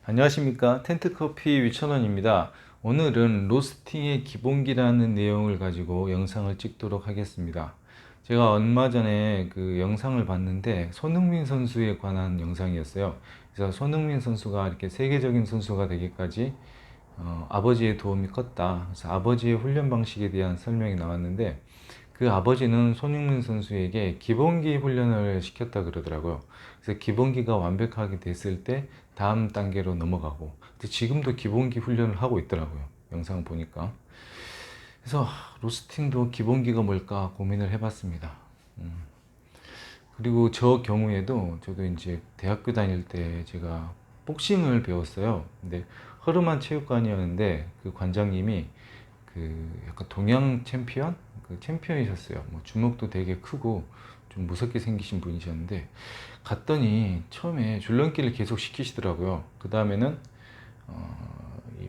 안녕하십니까. 텐트커피 위천원입니다. 오늘은 로스팅의 기본기라는 내용을 가지고 영상을 찍도록 하겠습니다. 제가 얼마 전에 그 영상을 봤는데 손흥민 선수에 관한 영상이었어요. 그래서 손흥민 선수가 이렇게 세계적인 선수가 되기까지 아버지의 도움이 컸다. 그래서 아버지의 훈련 방식에 대한 설명이 나왔는데 그 아버지는 손흥민 선수에게 기본기 훈련을 시켰다 그러더라고요. 그래서 기본기가 완벽하게 됐을 때 다음 단계로 넘어가고, 근데 지금도 기본기 훈련을 하고 있더라고요. 영상 보니까. 그래서 로스팅도 기본기가 뭘까 고민을 해봤습니다. 그리고 저 경우에도 저도 이제 대학교 다닐 때 제가 복싱을 배웠어요. 근데 허름한 체육관이었는데 그 관장님이 그 약간 동양 챔피언? 그 챔피언이셨어요. 뭐 주먹도 되게 크고 좀 무섭게 생기신 분이셨는데 갔더니 처음에 줄넘기를 계속 시키시더라고요. 그 다음에는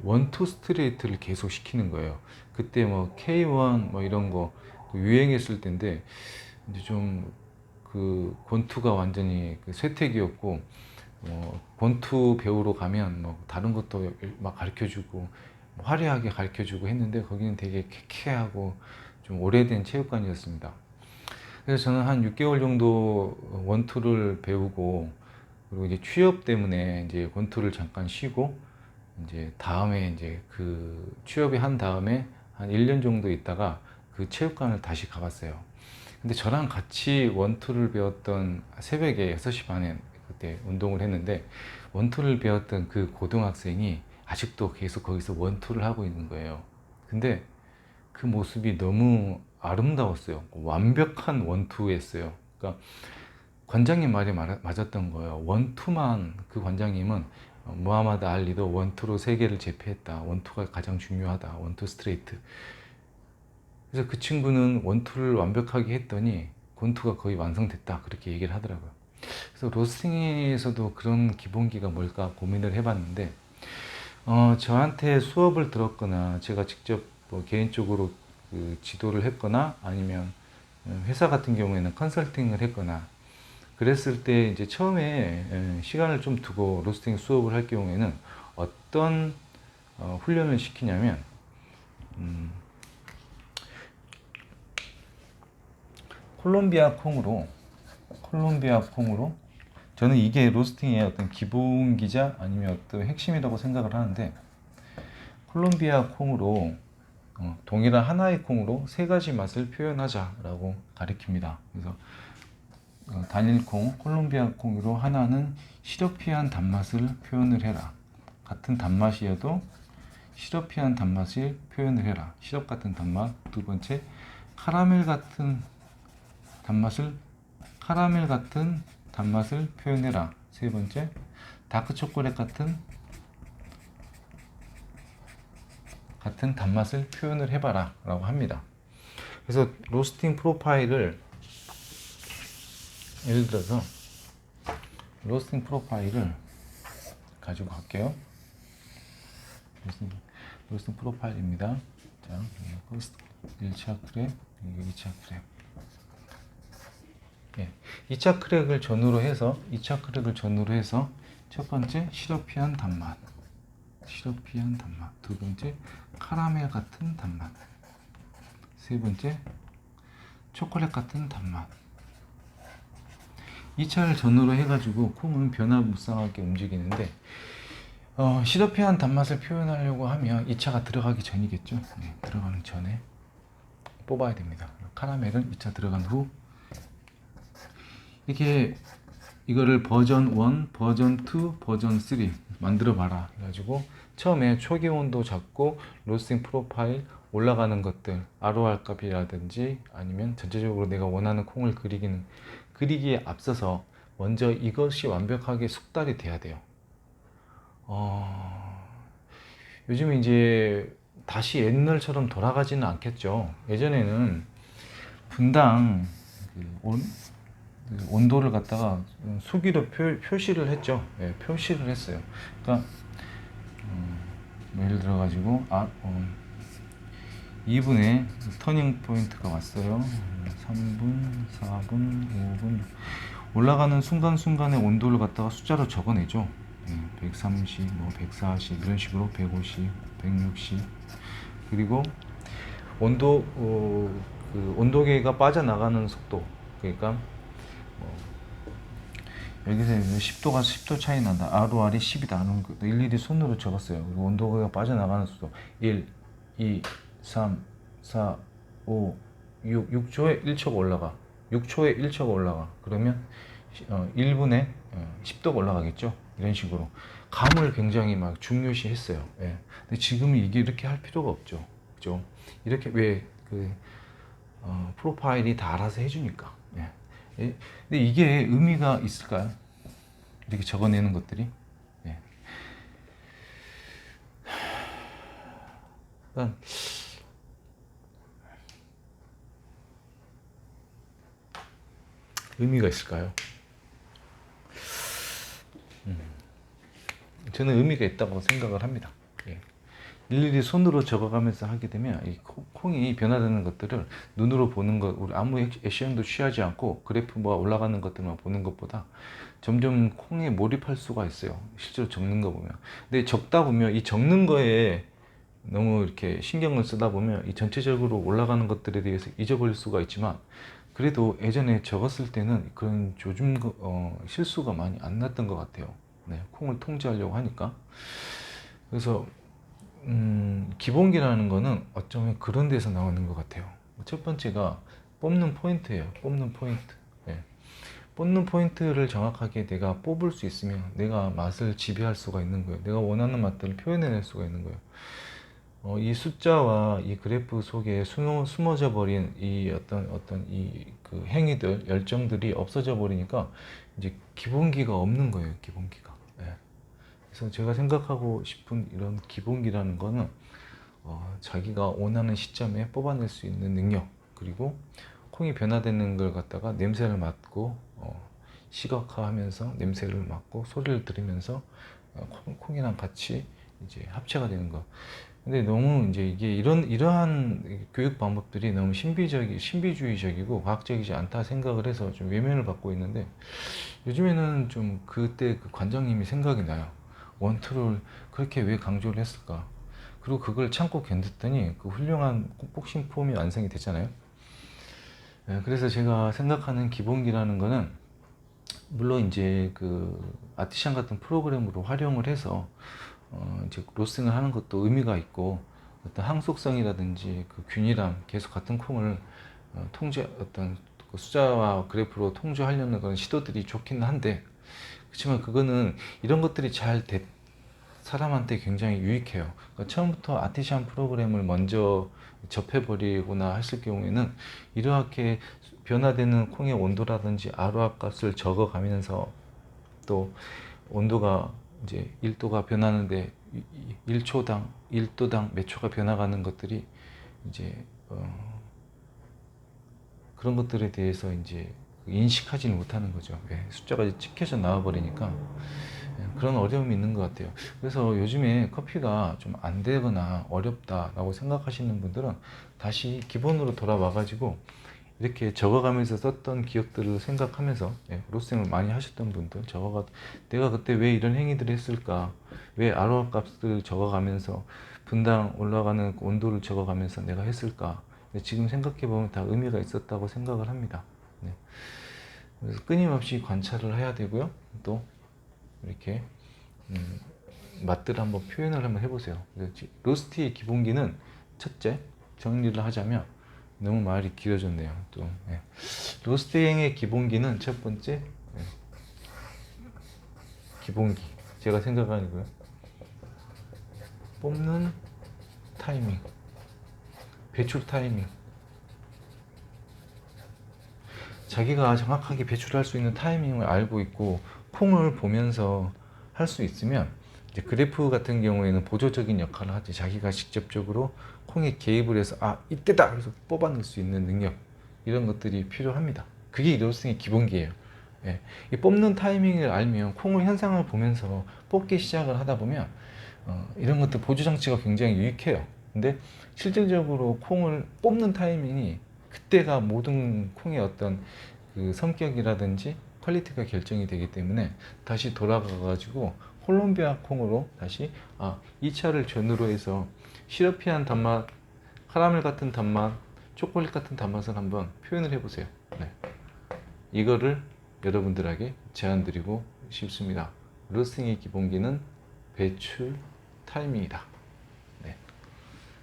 원투 스트레이트를 계속 시키는 거예요. 그때 뭐 K1 뭐 이런 거 유행했을 때인데 이제 좀 그 권투가 완전히 그 쇠퇴기였고 권투 배우러 가면 뭐 다른 것도 막 가르쳐주고 화려하게 가르쳐주고 했는데 거기는 되게 쾌쾌하고 좀 오래된 체육관이었습니다. 그래서 저는 한 6개월 정도 원투를 배우고 그리고 이제 취업 때문에 이제 원투를 잠깐 쉬고 이제 다음에 이제 그 취업이 한 다음에 한 1년 정도 있다가 그 체육관을 다시 가봤어요. 근데 저랑 같이 원투를 배웠던 새벽에 6시 반에 그때 운동을 했는데 원투를 배웠던 그 고등학생이 아직도 계속 거기서 원투를 하고 있는 거예요. 근데 그 모습이 너무 아름다웠어요. 완벽한 원투였어요. 그러니까 관장님 말이 맞았던 거예요. 원투만 그 관장님은 무하마드 알리도 원투로 세계를 제패했다. 원투가 가장 중요하다. 원투 스트레이트. 그래서 그 친구는 원투를 완벽하게 했더니 권투가 거의 완성됐다. 그렇게 얘기를 하더라고요. 그래서 로스팅에서도 그런 기본기가 뭘까 고민을 해봤는데 저한테 수업을 들었거나 제가 직접 뭐 개인적으로 그 지도를 했거나 아니면 회사 같은 경우에는 컨설팅을 했거나 그랬을 때 이제 처음에 시간을 좀 두고 로스팅 수업을 할 경우에는 어떤 훈련을 시키냐면 콜롬비아 콩으로 저는 이게 로스팅의 어떤 기본기자 아니면 어떤 핵심이라고 생각을 하는데 콜롬비아 콩으로 동일한 하나의 콩으로 세 가지 맛을 표현하자라고 가리킵니다. 그래서 단일 콩, 콜롬비아 콩으로 하나는 시러피한 단맛을 표현을 해라. 같은 단맛이어도 시러피한 단맛을 표현을 해라. 시럽 같은 단맛. 두 번째, 카라멜 같은 단맛을 표현해라. 세 번째, 다크 초콜릿 같은 단맛을 표현을 해봐라 라고 합니다. 그래서 로스팅 프로파일을 예를 들어서 로스팅 프로파일을 가지고 갈게요. 로스팅 프로파일입니다. 자, 1차 크랙, 2차 크랙. 예, 2차 크랙을 전후로 해서 첫 번째 시러피한 단맛, 두 번째 카라멜 같은 단맛, 세 번째 초콜릿 같은 단맛. 2차를 전후로 해가지고 콩은 변화무쌍하게 움직이는데 시러피한 단맛을 표현하려고 하면 2차가 들어가기 전이겠죠. 네, 들어가는 전에 뽑아야 됩니다. 카라멜은 2차 들어간 후 이거를 버전 1, 버전 2, 버전 3 만들어 봐라 해가지고 처음에 초기 온도 잡고 로스팅 프로파일 올라가는 것들 ROR 값이라든지 아니면 전체적으로 내가 원하는 콩을 그리기에 앞서서 먼저 이것이 완벽하게 숙달이 돼야 돼요. 요즘 이제 다시 옛날처럼 돌아가지는 않겠죠. 예전에는 분당 온도를 갖다가 수기로 표시를 했죠. 네, 표시를 했어요. 그러니까 예를 들어 가지고 2분에 터닝 포인트가 왔어요. 3분, 4분, 5분 올라가는 순간순간의 온도를 갖다가 숫자로 적어내죠. 130, 뭐 140 이런 식으로 150, 160 그리고 그 온도계가 빠져나가는 속도 그러니까 여기서 10도가 10도 차이 난다. ROR이 10이다. 일일이 손으로 적었어요. 그리고 온도계가 빠져나가는 속도 1, 2, 3, 4, 5, 6, 6초에 1초가 올라가. 6초에 1초가 올라가. 그러면 1분에 10도가 올라가겠죠. 이런 식으로 감을 굉장히 막 중요시 했어요. 예. 근데 지금은 이게 이렇게 할 필요가 없죠. 그죠? 이렇게 왜 프로파일이 다 알아서 해주니까. 예. 근데 이게 의미가 있을까요? 이렇게 적어내는 것들이. 예. 일단 의미가 있을까요? 저는 의미가 있다고 생각을 합니다. 예. 일일이 손으로 적어가면서 하게 되면 이 콩이 변화되는 것들을 눈으로 보는 것, 우리 아무 액션도 취하지 않고 그래프 뭐가 올라가는 것들만 보는 것보다 점점 콩에 몰입할 수가 있어요. 실제로 적는 거 보면. 근데 적다 보면 이 적는 거에 너무 이렇게 신경을 쓰다 보면 이 전체적으로 올라가는 것들에 대해서 잊어버릴 수가 있지만 그래도 예전에 적었을 때는 그런 조준 실수가 많이 안 났던 것 같아요. 네, 콩을 통제하려고 하니까. 그래서 기본기라는 거는 어쩌면 그런 데서 나오는 것 같아요. 첫 번째가 뽑는 포인트예요. 뽑는 포인트. 예. 뽑는 포인트를 정확하게 내가 뽑을 수 있으면 내가 맛을 지배할 수가 있는 거예요. 내가 원하는 맛들을 표현해낼 수가 있는 거예요. 이 숫자와 이 그래프 속에 숨어져 버린 이 어떤 이 그 행위들, 열정들이 없어져 버리니까 이제 기본기가 없는 거예요. 기본기가. 예. 그래서 제가 생각하고 싶은 이런 기본기라는 거는 자기가 원하는 시점에 뽑아낼 수 있는 능력, 그리고 콩이 변화되는 걸 갖다가 냄새를 맡고 시각화하면서 냄새를 맡고 소리를 들으면서 콩이랑 같이 이제 합체가 되는 거. 근데 너무 이제 이게 이러한 교육 방법들이 너무 신비주의적이고 과학적이지 않다 생각을 해서 좀 외면을 받고 있는데, 요즘에는 좀 그때 그 관장님이 생각이 나요. 원투를 그렇게 왜 강조를 했을까? 그리고 그걸 참고 견뎠더니 그 훌륭한 복싱 폼이 완성이 됐잖아요. 그래서 제가 생각하는 기본기라는 거는, 물론 이제 그 아티션 같은 프로그램으로 활용을 해서 이제 로스팅을 하는 것도 의미가 있고, 어떤 항속성이라든지 그 균일함, 계속 같은 콩을 어떤 그 숫자와 그래프로 통제하려는 그런 시도들이 좋긴 한데, 그렇지만 그거는 이런 것들이 사람한테 굉장히 유익해요. 그러니까 처음부터 아티션 프로그램을 먼저 접해버리거나 했을 경우에는 이렇게 변화되는 콩의 온도라든지 ROR 값을 적어가면서, 또 온도가 이제 1도가 변하는데 1초당 1도당 몇 초가 변화가는 것들이 이제 그런 것들에 대해서 이제 인식하지는 못하는 거죠. 숫자가 찍혀져 나와 버리니까 그런 어려움이 있는 것 같아요. 그래서 요즘에 커피가 좀 안 되거나 어렵다라고 생각하시는 분들은 다시 기본으로 돌아와 가지고 이렇게 적어가면서 썼던 기억들을 생각하면서, 로스팅을 많이 하셨던 분들, 내가 그때 왜 이런 행위들을 했을까, 왜 ROR 값을 적어가면서 분당 올라가는 온도를 적어가면서 내가 했을까, 지금 생각해보면 다 의미가 있었다고 생각을 합니다. 네. 그래서 끊임없이 관찰을 해야 되고요. 또 이렇게 맛들을 한번 표현을 한번 해보세요. 로스티의 기본기는, 첫째, 정리를 하자면, 너무 말이 길어졌네요. 또 로스팅의 기본기는 첫 번째, 기본기, 제가 생각하는 거예요. 뽑는 타이밍, 배출 타이밍. 자기가 정확하게 배출할 수 있는 타이밍을 알고 있고 콩을 보면서 할 수 있으면, 이제 그래프 같은 경우에는 보조적인 역할을 하지, 자기가 직접적으로 콩에 개입을 해서 이때다 그래서 뽑아낼 수 있는 능력, 이런 것들이 필요합니다. 그게 로스팅의 기본기예요. 이 뽑는 타이밍을 알면 콩을 현상을 보면서 뽑기 시작을 하다 보면 이런 것들 보조 장치가 굉장히 유익해요. 근데 실질적으로 콩을 뽑는 타이밍이, 그때가 모든 콩의 어떤 그 성격이라든지 퀄리티가 결정이 되기 때문에 다시 돌아가 가지고 콜롬비아 콩으로 다시 이 차를 전후로 해서 시러피한 단맛, 카라멜 같은 단맛, 초콜릿 같은 단맛을 한번 표현을 해보세요. 네. 이거를 여러분들에게 제안드리고 싶습니다. 로스팅의 기본기는 배출 타이밍이다. 네.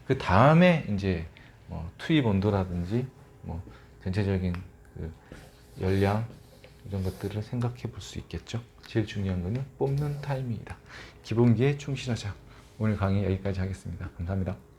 그 다음에 이제 뭐 투입 온도라든지 뭐 전체적인 그 열량 이런 것들을 생각해 볼 수 있겠죠. 제일 중요한 거는 뽑는 타이밍이다. 기본기에 충실하자. 오늘 강의 여기까지 하겠습니다. 감사합니다.